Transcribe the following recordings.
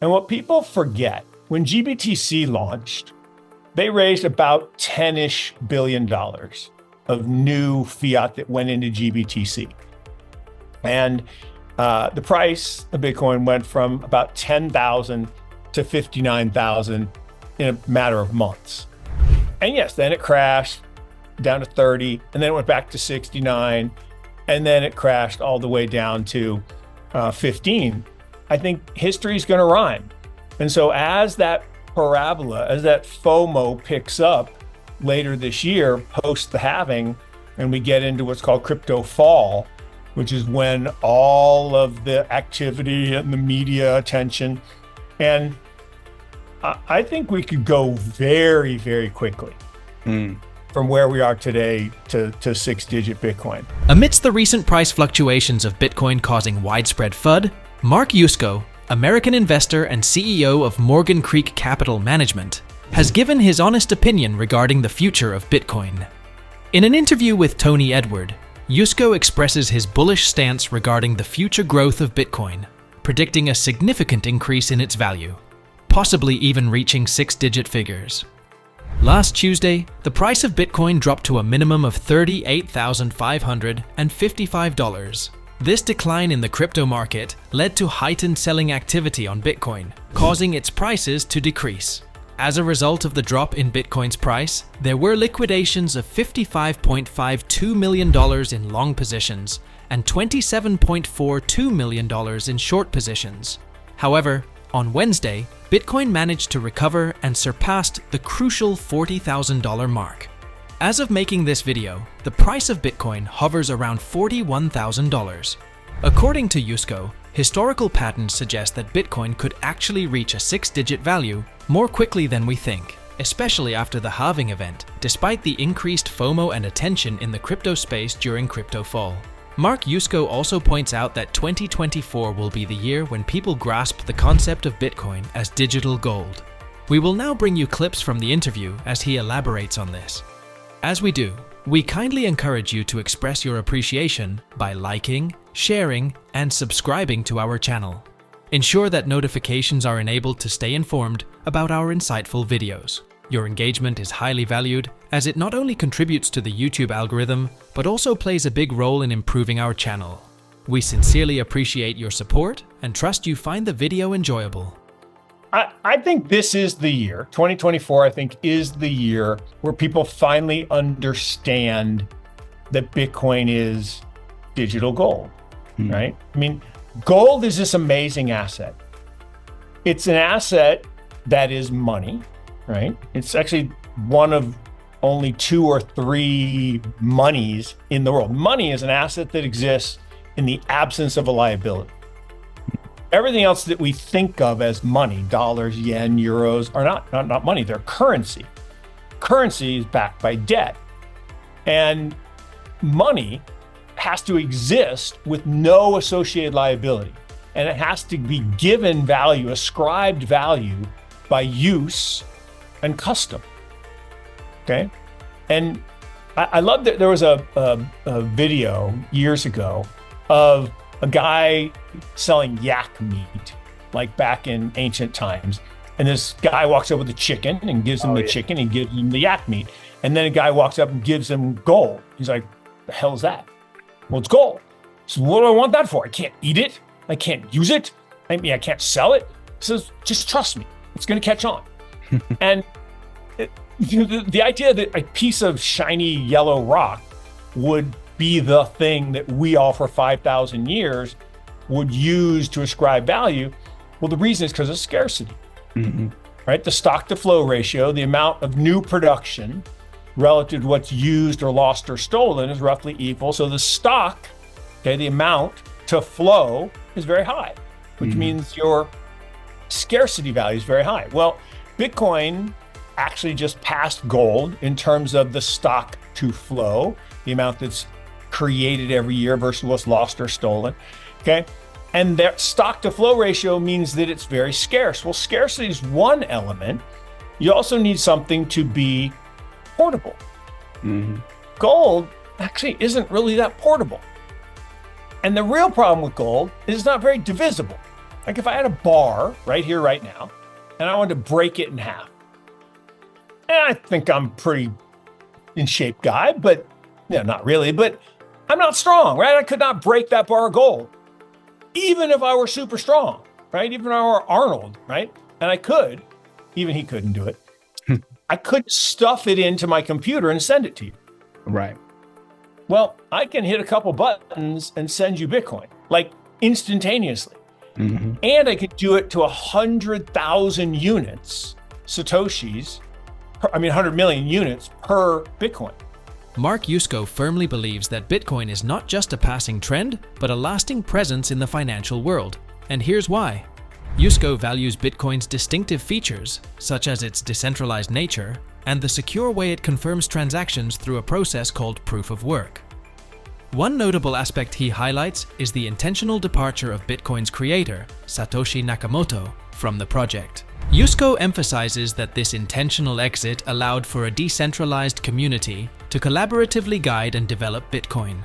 And what people forget, when GBTC launched, they raised about $10-ish billion of new fiat that went into GBTC. And the price of Bitcoin went from about 10,000 to 59,000 in a matter of months. And yes, then it crashed down to 30, and then it went back to 69, and then it crashed all the way down to 15. I think history is going to rhyme. And so as that parabola, as that FOMO picks up later this year, post the halving, and we get into what's called crypto fall, which is when all of the activity and the media attention, and I think we could go very, very quickly from where we are today to 6-digit Bitcoin. Amidst the recent price fluctuations of Bitcoin causing widespread FUD, Mark Yusko, American investor and CEO of Morgan Creek Capital Management, has given his honest opinion regarding the future of Bitcoin. In an interview with Tony Edward, Yusko expresses his bullish stance regarding the future growth of Bitcoin, predicting a significant increase in its value, possibly even reaching 6-digit figures. Last Tuesday, the price of Bitcoin dropped to a minimum of $38,555. This decline in the crypto market led to heightened selling activity on Bitcoin, causing its prices to decrease. As a result of the drop in Bitcoin's price, there were liquidations of $55.52 million in long positions and $27.42 million in short positions. However, on Wednesday, Bitcoin managed to recover and surpassed the crucial $40,000 mark. As of making this video, the price of Bitcoin hovers around $41,000. According to Yusko, historical patterns suggest that Bitcoin could actually reach a 6-digit value more quickly than we think, especially after the halving event, despite the increased FOMO and attention in the crypto space during crypto fall. Mark Yusko also points out that 2024 will be the year when people grasp the concept of Bitcoin as digital gold. We will now bring you clips from the interview as he elaborates on this. As we do, we kindly encourage you to express your appreciation by liking, sharing, and subscribing to our channel. Ensure that notifications are enabled to stay informed about our insightful videos. Your engagement is highly valued as it not only contributes to the YouTube algorithm, but also plays a big role in improving our channel. We sincerely appreciate your support and trust you find the video enjoyable. I think this is the year, 2024, I think is the year where people finally understand that Bitcoin is digital gold, right? I mean, gold is this amazing asset. It's an asset that is money, right? It's actually one of only 2 or 3 monies in the world. Money is an asset that exists in the absence of a liability. Everything else that we think of as money, dollars, yen, euros, are not money, they're currency. Currency is backed by debt. And money has to exist with no associated liability. And it has to be given value, ascribed value by use and custom, okay? And I love that there was a video years ago of a guy selling yak meat, like back in ancient times. And this guy walks up with a chicken and gives him the chicken and gives him the yak meat. And then a guy walks up and gives him gold. He's like, the hell is that? Well, it's gold. So what do I want that for? I can't eat it. I can't use it. I mean, I can't sell it. He says, just trust me. It's going to catch on. And the idea that a piece of shiny yellow rock would be the thing that we all for 5,000 years would use to ascribe value, well, the reason is because of scarcity, right? The stock to flow ratio, the amount of new production relative to what's used or lost or stolen is roughly equal. So the stock, okay, the amount to flow is very high, which means your scarcity value is very high. Well, Bitcoin actually just passed gold in terms of the stock to flow, the amount that's created every year versus what's lost or stolen, okay? And that stock to flow ratio means that it's very scarce. Well, scarcity is one element. You also need something to be portable. Gold actually isn't really that portable. And the real problem with gold is it's not very divisible. Like if I had a bar right here, right now, and I wanted to break it in half. And I think I'm pretty in shape guy, but not really, but I'm not strong, right? I could not break that bar of gold, even if I were super strong, right? Even if I were Arnold, right? And I could, even he couldn't do it. I could stuff it into my computer and send it to you. Right. Well, I can hit a couple buttons and send you Bitcoin, like instantaneously. Mm-hmm. And I could do it to 100,000 units, Satoshis, 100 million units per Bitcoin. Mark Yusko firmly believes that Bitcoin is not just a passing trend, but a lasting presence in the financial world. And here's why. Yusko values Bitcoin's distinctive features, such as its decentralized nature, and the secure way it confirms transactions through a process called proof of work. One notable aspect he highlights is the intentional departure of Bitcoin's creator, Satoshi Nakamoto, from the project. Yusko emphasizes that this intentional exit allowed for a decentralized community to collaboratively guide and develop Bitcoin.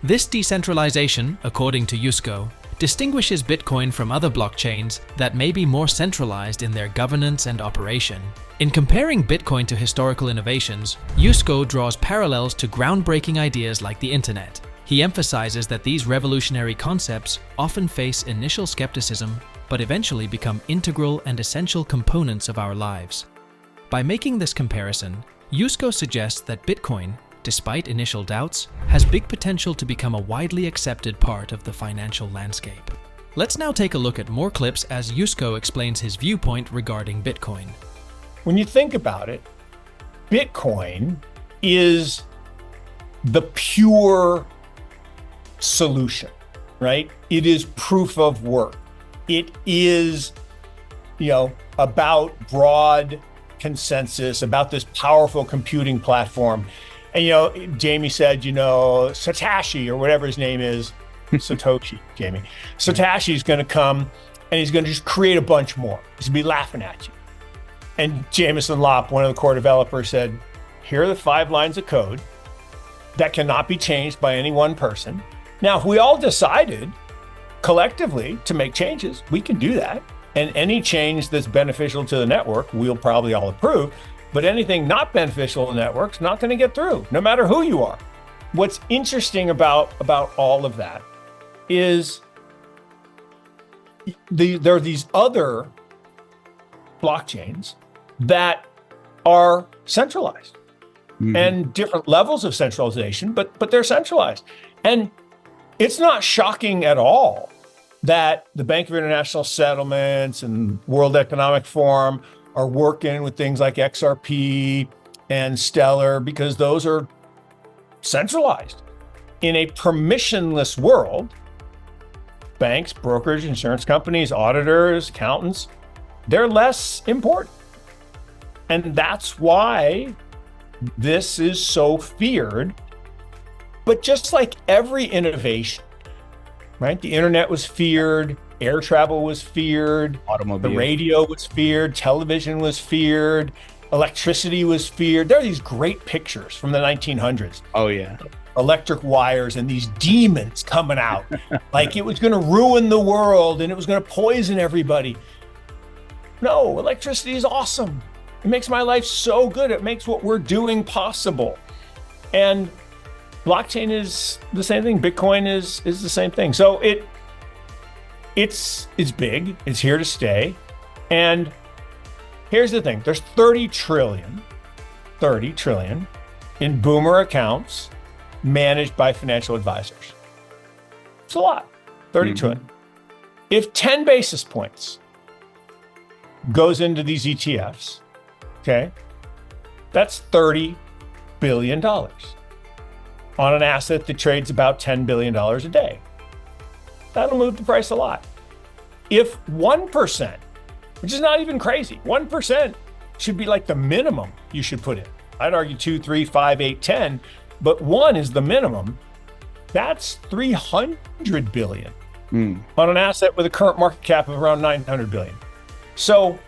This decentralization, according to Yusko, distinguishes Bitcoin from other blockchains that may be more centralized in their governance and operation. In comparing Bitcoin to historical innovations, Yusko draws parallels to groundbreaking ideas like the internet. He emphasizes that these revolutionary concepts often face initial skepticism, but eventually become integral and essential components of our lives. By making this comparison, Yusko suggests that Bitcoin, despite initial doubts, has big potential to become a widely accepted part of the financial landscape. Let's now take a look at more clips as Yusko explains his viewpoint regarding Bitcoin. When you think about it, Bitcoin is the pure solution, right? It is proof of work. It is, about broad consensus, about this powerful computing platform. And, Jamie said, Satoshi or whatever his name is, Satoshi, Jamie. Satoshi is going to come and he's going to just create a bunch more. He's going to be laughing at you. And Jameson Lopp, one of the core developers, said, here are the 5 lines of code that cannot be changed by any one person. Now, if we all decided collectively to make changes, we can do that. And any change that's beneficial to the network, we'll probably all approve. But anything not beneficial to the network's not going to get through, no matter who you are. What's interesting about all of that is there are these other blockchains that are centralized and different levels of centralization, but they're centralized. And it's not shocking at all that the Bank of International Settlements and World Economic Forum are working with things like XRP and Stellar, because those are centralized. In a permissionless world, banks, brokers, insurance companies, auditors, accountants, they're less important. And that's why this is so feared. But just like every innovation, right? The internet was feared, air travel was feared, Automobile. The radio was feared, television was feared, electricity was feared. There are these great pictures from the 1900s. Oh, yeah. Electric wires and these demons coming out like it was going to ruin the world and it was going to poison everybody. No, electricity is awesome. It makes my life so good. It makes what we're doing possible. And blockchain is the same thing. Bitcoin is the same thing. So it's big. It's here to stay. And here's the thing. There's 30 trillion in boomer accounts managed by financial advisors. It's a lot. 30 trillion. If 10 basis points goes into these ETFs, okay, that's $30 billion on an asset that trades about $10 billion a day. That'll move the price a lot. If 1%, which is not even crazy, 1% should be like the minimum you should put in. I'd argue 2, 3, 5, 8, 10, but 1 is the minimum. That's $300 billion on an asset with a current market cap of around $900 billion. So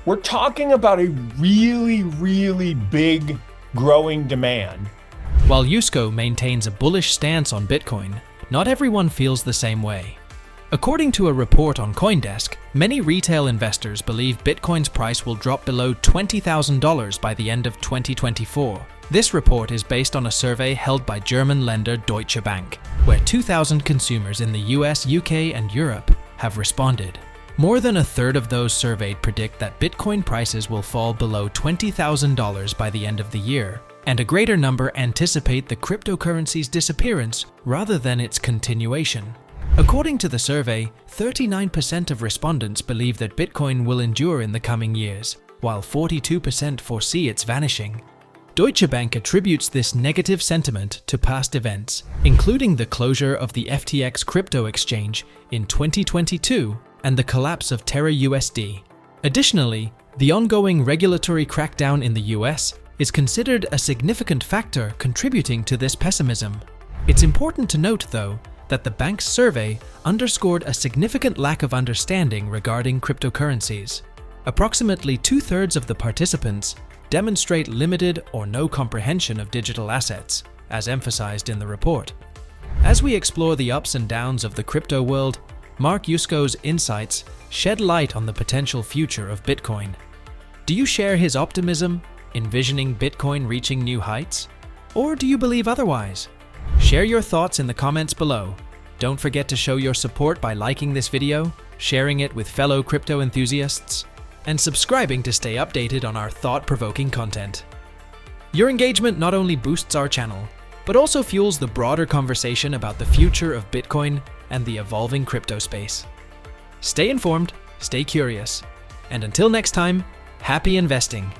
we're talking about a really, really big growing demand. While Yusko maintains a bullish stance on Bitcoin, not everyone feels the same way. According to a report on CoinDesk, Many retail investors believe Bitcoin's price will drop below $20,000 by the end of 2024. This report is based on a survey held by German lender Deutsche Bank, where 2,000 consumers in the US, UK, and Europe have responded. More than a third of those surveyed predict that Bitcoin prices will fall below $20,000 by the end of the year, and a greater number anticipate the cryptocurrency's disappearance rather than its continuation. According to the survey, 39% of respondents believe that Bitcoin will endure in the coming years, while 42% foresee its vanishing. Deutsche Bank attributes this negative sentiment to past events, including the closure of the FTX crypto exchange in 2022 and the collapse of Terra USD. Additionally, the ongoing regulatory crackdown in the US is considered a significant factor contributing to this pessimism. It's important to note, though, that the bank's survey underscored a significant lack of understanding regarding cryptocurrencies. Approximately 2/3 of the participants demonstrate limited or no comprehension of digital assets, as emphasized in the report. As we explore the ups and downs of the crypto world, Mark Yusko's insights shed light on the potential future of Bitcoin. Do you share his optimism, envisioning Bitcoin reaching new heights? Or do you believe otherwise? Share your thoughts in the comments below. Don't forget to show your support by liking this video, sharing it with fellow crypto enthusiasts, and subscribing to stay updated on our thought-provoking content. Your engagement not only boosts our channel, but also fuels the broader conversation about the future of Bitcoin and the evolving crypto space. Stay informed, stay curious, and until next time, happy investing!